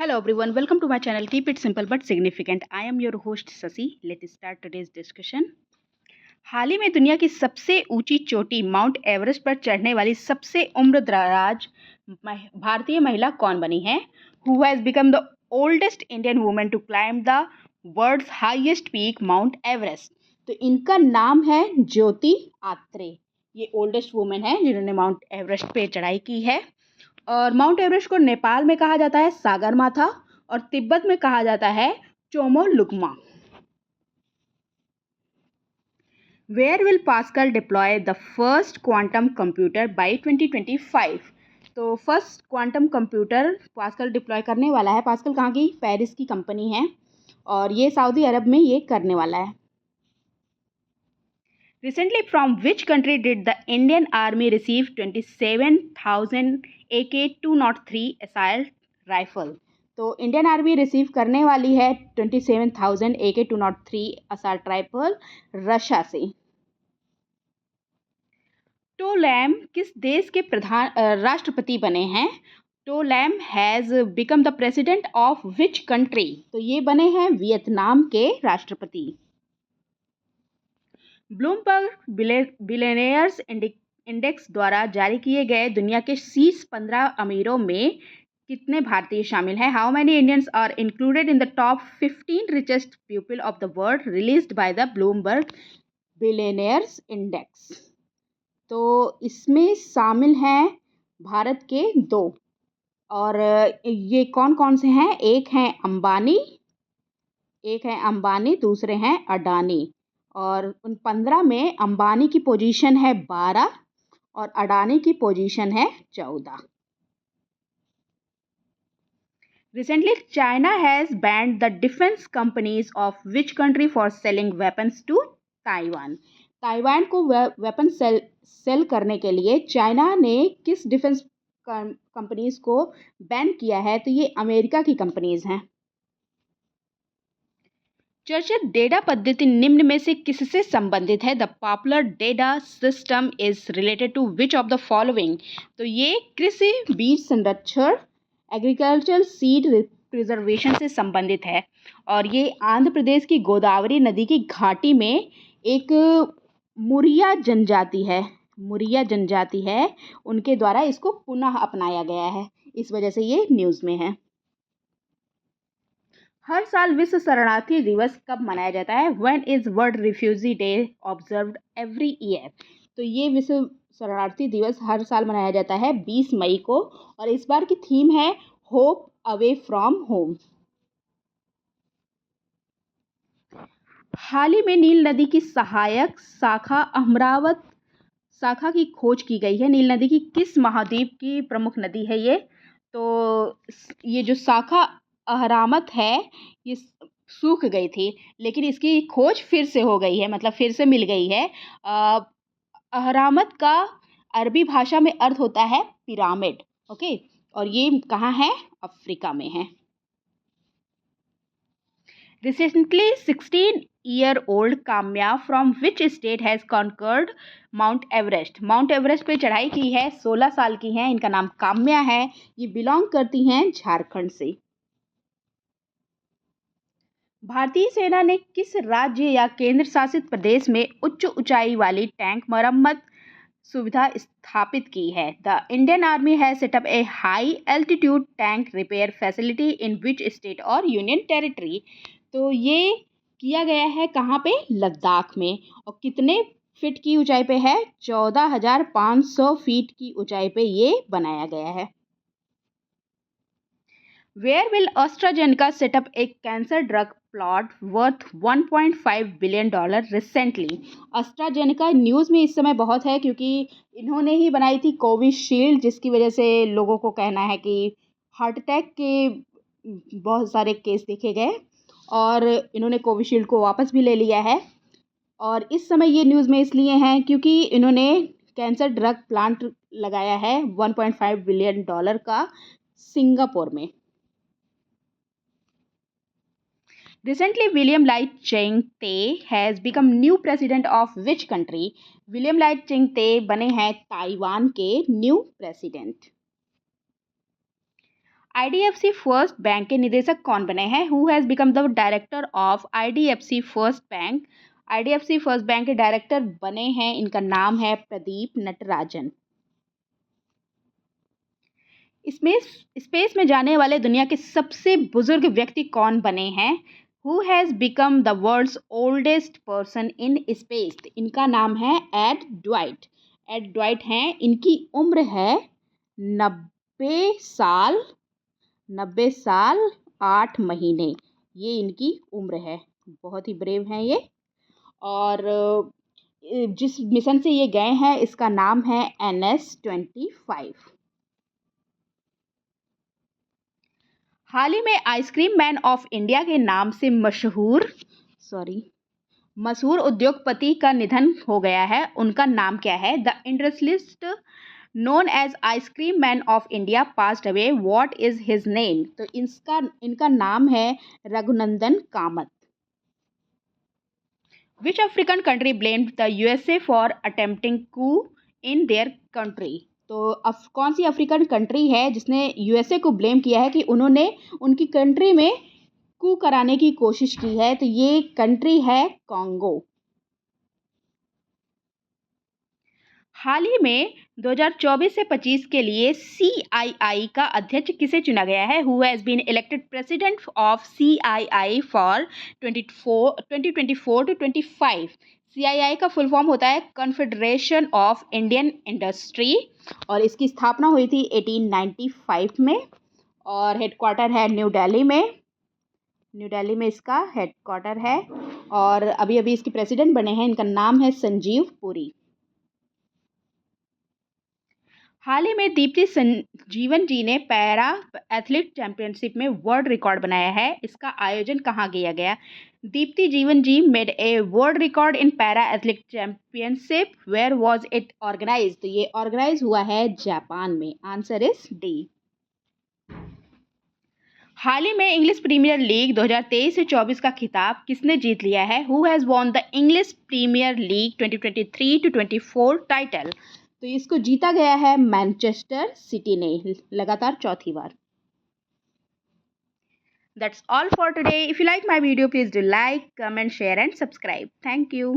Hello everyone, welcome to my channel. Keep it simple but significant. I am your host Sasi. Let's start today's discussion. हाल ही में दुनिया की सबसे ऊंची चोटी माउंट एवरेस्ट पर चढ़ने वाली सबसे उम्रदराज भारतीय महिला कौन बनी है? Who has become the oldest Indian woman to climb the world's highest peak mount Everest? तो इनका नाम है ज्योति आत्रे. ये ओल्डेस्ट वुमेन है जिन्होंने माउंट एवरेस्ट पे चढ़ाई की है. और माउंट एवरेस्ट को नेपाल में कहा जाता है सागरमाथा और तिब्बत में कहा जाता है Chomolungma. Where will Pascal deploy the first quantum computer by 2025? तो first quantum computer Pascal deploy करने वाला है. पास्कल कहाँ की? पेरिस की कंपनी है और ये सऊदी अरब में ये करने वाला है. Recently, from which country did the Indian Army receive 27,000 AK-203 assault rifle? तो इंडियन आर्मी रिसीव करने वाली है 27,000 AK-203 असॉल्ट राइफल रशिया से. टोलैम किस देश के राष्ट्रपति बने हैं? टोलैम has become the president of which country? तो ये बने हैं वियतनाम के राष्ट्रपति. ब्लूमबर्ग बिलियनियर्स इंडेक्स द्वारा जारी किए गए दुनिया के शीर्ष 15 अमीरों में कितने भारतीय शामिल हैं? How many Indians are included in the top 15 richest people of the world released by the Bloomberg billionaires index? तो इसमें शामिल हैं भारत के 2 और ये कौन कौन से हैं? एक है अंबानी, दूसरे हैं अडानी. और उन 15 में अंबानी की पोजीशन है 12 और अडानी की पोजीशन है 14. Recently, China has banned the defense companies of which country for selling weapons to Taiwan? Taiwan को वेपन सेल करने के लिए चाइना ने किस डिफेंस कंपनीज को बैन किया है? तो ये अमेरिका की कंपनीज हैं. चर्चित डेटा पद्धति निम्न में से किससे संबंधित है? The popular data system is related to which of the following? तो ये कृषि बीज संरक्षण एग्रीकल्चर सीड प्रिजर्वेशन से संबंधित है और ये आंध्र प्रदेश की गोदावरी नदी की घाटी में एक मुरिया जनजाति है उनके द्वारा इसको पुनः अपनाया गया है. इस वजह से ये न्यूज़ में है. हर साल विश्व शरणार्थी दिवस कब मनाया जाता है? When is world refugee day observed every year? तो ये विश्व शरणार्थी दिवस हर साल मनाया जाता है 20 मई को और इस बार की थीम है होप अवे फ्रॉम होम. हाल ही में नील नदी की सहायक शाखा अहमरावत शाखा की खोज की गई है. नील नदी की किस महाद्वीप की प्रमुख नदी है ये? तो ये जो शाखा अहरामत है ये सूख गई थी लेकिन इसकी खोज फिर से हो गई है, मतलब फिर से मिल गई है. अहरामत का अरबी भाषा में अर्थ होता है पिरामिड. ओके, और ये कहाँ है? अफ्रीका में है. Recently, 16-year-old Kamya from which state has conquered Mount Everest? Mount Everest पे चढ़ाई की है. 16 साल की हैं. इनका नाम काम्या है. ये बिलोंग करती हैं झारखंड से. भारतीय सेना ने किस राज्य या केंद्र शासित प्रदेश में उच्च ऊंचाई वाली टैंक मरम्मत सुविधा स्थापित की है? The Indian army has set up A high altitude tank repair facility in which state और यूनियन टेरिटरी? तो ये किया गया है कहाँ पे? लद्दाख में. और कितने फीट की ऊंचाई पे है? 14,500 फीट की ऊंचाई पे ये बनाया गया है. Where will AstraZeneca set up a cancer drug plot worth $1.5 billion recently? AstraZeneca news में इस समय बहुत है क्योंकि इन्होंने ही बनाई थी कोविशील्ड जिसकी वजह से लोगों को कहना है कि हार्ट अटैक के बहुत सारे केस देखे गए और इन्होंने कोविशील्ड को वापस भी ले लिया है. और इस समय ये न्यूज़ में इसलिए हैं क्योंकि इन्होंने कैंसर ड्रग प्लांट लगाया है $1.5 बिलियन का सिंगापुर में. Recently, William Light Ching-te has become new president of which country? William Light Ching-te बने हैं ताइवान के new president. IDFC first bank के निदेशक कौन बने हैं? Who has become the director of IDFC first bank? IDFC first bank के director बने हैं, इनका नाम है प्रदीप नटराजन। स्पेस में जाने वाले दुनिया के सबसे बुजुर्ग व्यक्ति कौन बने हैं? Who has become the world's oldest person in space? इनका नाम है एड ड्वाइट। एड ड्वाइट हैं, इनकी उम्र है 90 साल 90 साल 8 महीने। ये इनकी उम्र है, बहुत ही ब्रेव हैं ये। और जिस मिशन से ये गए हैं इसका नाम है NS-25। हाल ही में आइसक्रीम मैन ऑफ इंडिया के नाम से मशहूर उद्योगपति का निधन हो गया है, उनका नाम क्या है? The industrialist known as ice cream man of India passed away, what is his name? तो इनका नाम है Raghunandan Kamath. Which African country blamed the USA for attempting coup in their country? तो कौन सी अफ्रीकन कंट्री है जिसने यूएसए को ब्लेम किया है कि उन्होंने उनकी कंट्री में कू कराने की कोशिश की है? तो ये कंट्री है कॉन्गो। हाल ही में 2024 से 25 के लिए CII का अध्यक्ष किसे चुना गया है? Who has been elected president of CII for 2024 to 25? CII का फुल फॉर्म होता है कॉन्फेडरेशन ऑफ इंडियन इंडस्ट्री और इसकी स्थापना हुई थी 1895 में और हेडक्वार्टर है न्यू दिल्ली में इसका हेडक्वार्टर है। और अभी अभी इसके प्रेसिडेंट बने हैं, इनका नाम है संजीव पुरी। हाल ही में दीप्ति संजीवन जी ने पैरा एथलीट चैंपियनशिप में वर्ल्ड रिकॉर्ड बनाया है, इसका आयोजन कहाँ किया गया? Deepthi Jeevan ji made a world record in para athlete championship, where was it organised? तो ये ऑर्गेनाइज हुआ है जापान में। Answer is D. हाल ही में इंग्लिश प्रीमियर लीग 2023 से 24 का खिताब किसने जीत लिया है? Who has won the English premier league 2023 to 24 title? तो इसको जीता गया है मैनचेस्टर सिटी ने लगातार चौथी बार। That's all for today. If you like my video, please do like, comment, share and subscribe. Thank you.